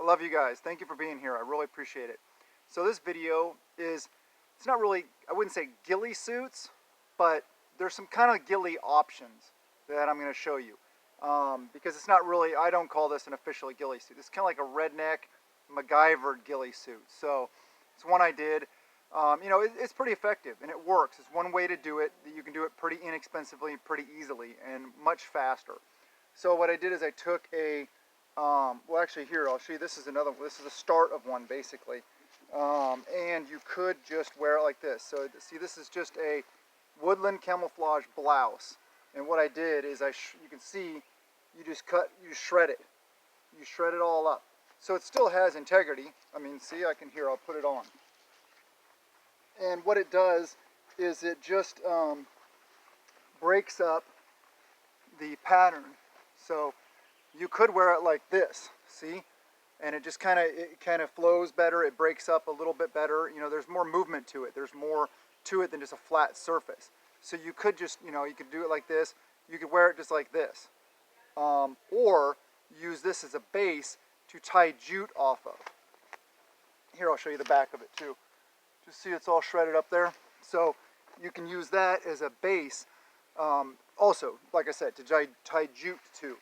I love you guys. Thank you for being here. I really appreciate it. So this video is, it's not really, I wouldn't say ghillie suits, but there's some kind of ghillie options that I'm going to show you. Because it's not really, I don't call this an official ghillie suit. It's kind of like a redneck MacGyver ghillie suit. So it's one I did. It's pretty effective and it works. It's one way to do it. You can do it pretty inexpensively, pretty easily, and much faster. So what I did is I took a, well actually here, I'll show you, this is a start of one basically. And you could just wear it like this. So see, this is just a woodland camouflage blouse. And what I did is you can see, you shred it. You shred it all up. So it still has integrity. I mean, see, I'll put it on. And what it does is it just breaks up the pattern. So you could wear it like this, see? And it just kind of flows better. It breaks up a little bit better. You know, there's more movement to it. There's more to it than just a flat surface. So you could just, you could do it like this. You could wear it just like this. Or use this as a base to tie jute off of. Here, I'll show you the back of it too. Just see it's all shredded up there. So you can use that as a base. Also, like I said, to tie jute to.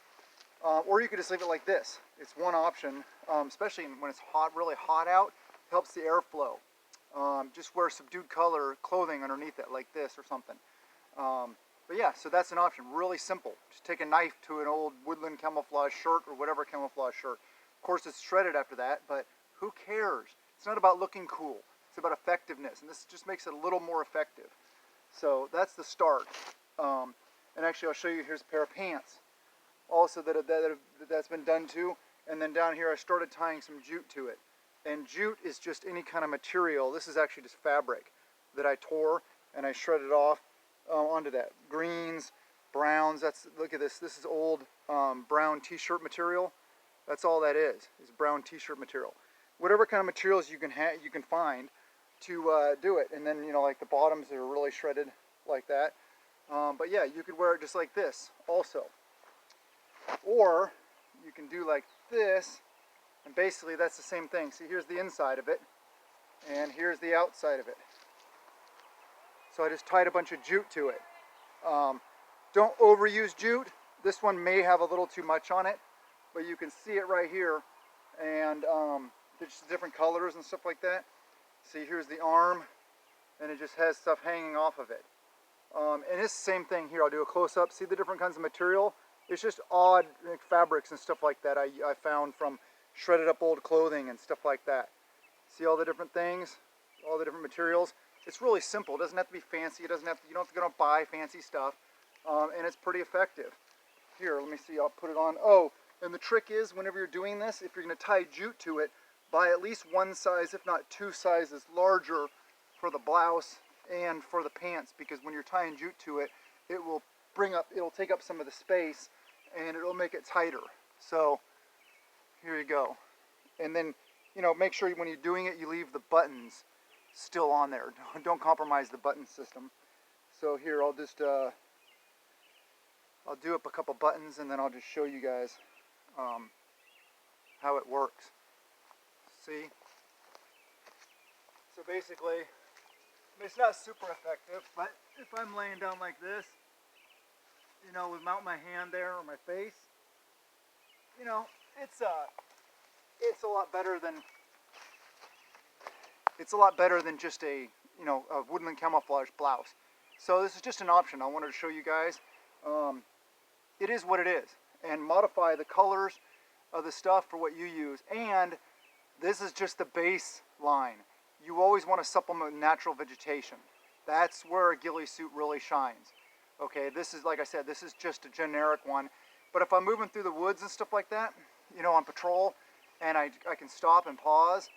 Or you could just leave it like this. It's one option, especially when it's hot, really hot out. It helps the airflow. Just wear subdued color clothing underneath it, like this or something. But yeah, so that's an option. Really simple. Just take a knife to an old woodland camouflage shirt or whatever camouflage shirt. Of course, it's shredded after that, but who cares? It's not about looking cool. It's about effectiveness, and this just makes it a little more effective. So that's the start. And actually, I'll show you. Here's a pair of pants. Also, that's been done too. And then down here, I started tying some jute to it. And jute is just any kind of material. This is actually just fabric that I tore and I shredded off onto that. Greens, browns. Look at this. This is old brown T-shirt material. That's all that is brown T-shirt material. Whatever kind of materials you can find to do it. And then like the bottoms that are really shredded like that. But yeah, you could wear it just like this also. Or you can do like this, and basically that's the same thing. See, here's the inside of it, and here's the outside of it. So I just tied a bunch of jute to it. Don't overuse jute. This one may have a little too much on it, but you can see it right here, and there's different colors and stuff like that. See, here's the arm, and it just has stuff hanging off of it. And it's the same thing here. I'll do a close-up. See the different kinds of material? It's just odd fabrics and stuff like that I found from shredded up old clothing and stuff like that. See all the different things, all the different materials? It's really simple. It doesn't have to be fancy. You don't have to go and buy fancy stuff. And it's pretty effective. Here, let me see. I'll put it on. Oh, and the trick is whenever you're doing this, if you're going to tie jute to it, buy at least one size, if not two sizes larger for the blouse and for the pants, because when you're tying jute to it, it'll take up some of the space and it'll make it tighter. So here you go. And then, make sure when you're doing it, you leave the buttons still on there. Don't compromise the button system. So here, I'll just, I'll do up a couple buttons and then I'll just show you guys how it works. See? So basically, it's not super effective, but if I'm laying down like this, without my hand there or my face, it's a lot better than just a woodland camouflage blouse. So this is just an option I wanted to show you guys. It is what it is, and modify the colors of the stuff for what you use. And this is just the baseline. You always want to supplement natural vegetation. That's where a ghillie suit really shines. Okay, this is, like I said, this is just a generic one. But if I'm moving through the woods and stuff like that, on patrol, and I can stop and pause,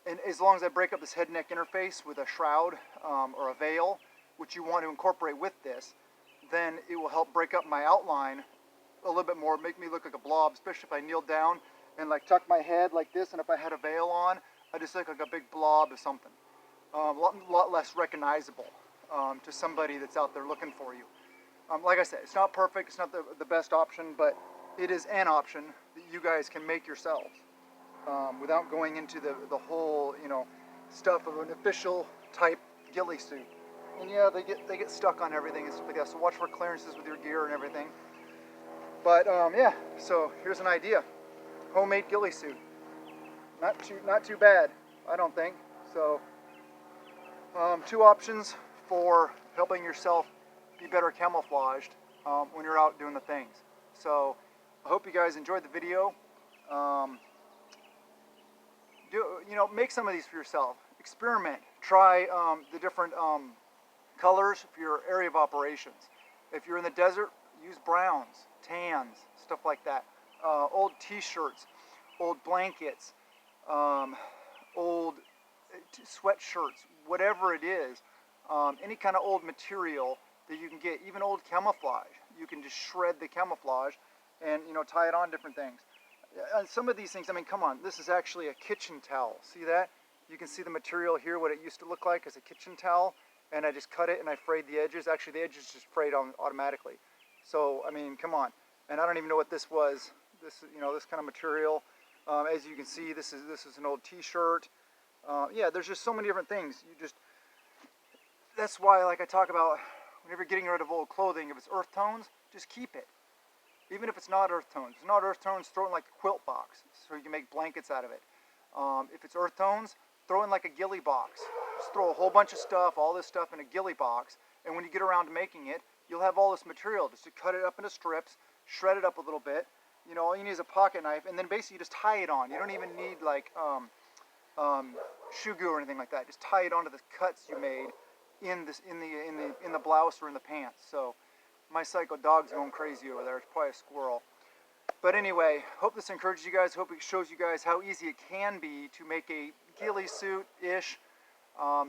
and as long as I break up this head-neck interface with a shroud or a veil, which you want to incorporate with this, then it will help break up my outline a little bit more, make me look like a blob, especially if I kneel down and like tuck my head like this, and if I had a veil on, I just look like a big blob or something. A lot less recognizable to somebody that's out there looking for you. Like I said, it's not perfect, it's not the best option, but it is an option that you guys can make yourselves. without going into the whole, you know, stuff of an official type ghillie suit. And yeah, they get stuck on everything and stuff like that. So watch for clearances with your gear and everything. But yeah, so here's an idea: homemade ghillie suit. Not too bad, I don't think. So two options for helping yourself be better camouflaged when you're out doing the things. So I hope you guys enjoyed the video. Make some of these for yourself. Experiment. Try the different colors for your area of operations. If you're in the desert, use browns, tans, stuff like that. Old t-shirts, old blankets, old sweatshirts, whatever it is, any kind of old material that you can get, even old camouflage. You can just shred the camouflage and, you know, tie it on different things. And some of these things, I mean, come on, this is actually a kitchen towel. See that? You can see the material here, what it used to look like as a kitchen towel, and I just cut it and I frayed the edges. Actually, the edges just frayed on automatically. So, I mean, come on. And I don't even know what this was. This, you know, this kind of material. As you can see, this is an old t-shirt. Yeah, there's just so many different things. That's why, like I talk about, whenever you're getting rid of old clothing, if it's earth tones, just keep it. Even if it's not earth tones. If it's not earth tones, throw it in like a quilt box so you can make blankets out of it. If it's earth tones, throw in like a ghillie box. Just throw a whole bunch of stuff, all this stuff in a ghillie box, and when you get around to making it, you'll have all this material. Just to cut it up into strips, shred it up a little bit. You know, all you need is a pocket knife, and then basically you just tie it on. You don't even need like shoe glue or anything like that. Just tie it onto the cuts you made in the blouse or in the pants. So my psycho dog's going crazy over there. It's probably a squirrel. But anyway, hope this encourages you guys. Hope it shows you guys how easy it can be to make a ghillie suit-ish.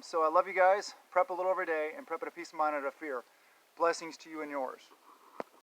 So I love you guys. Prep a little every day and prep it a peace of mind and a fear. Blessings to you and yours.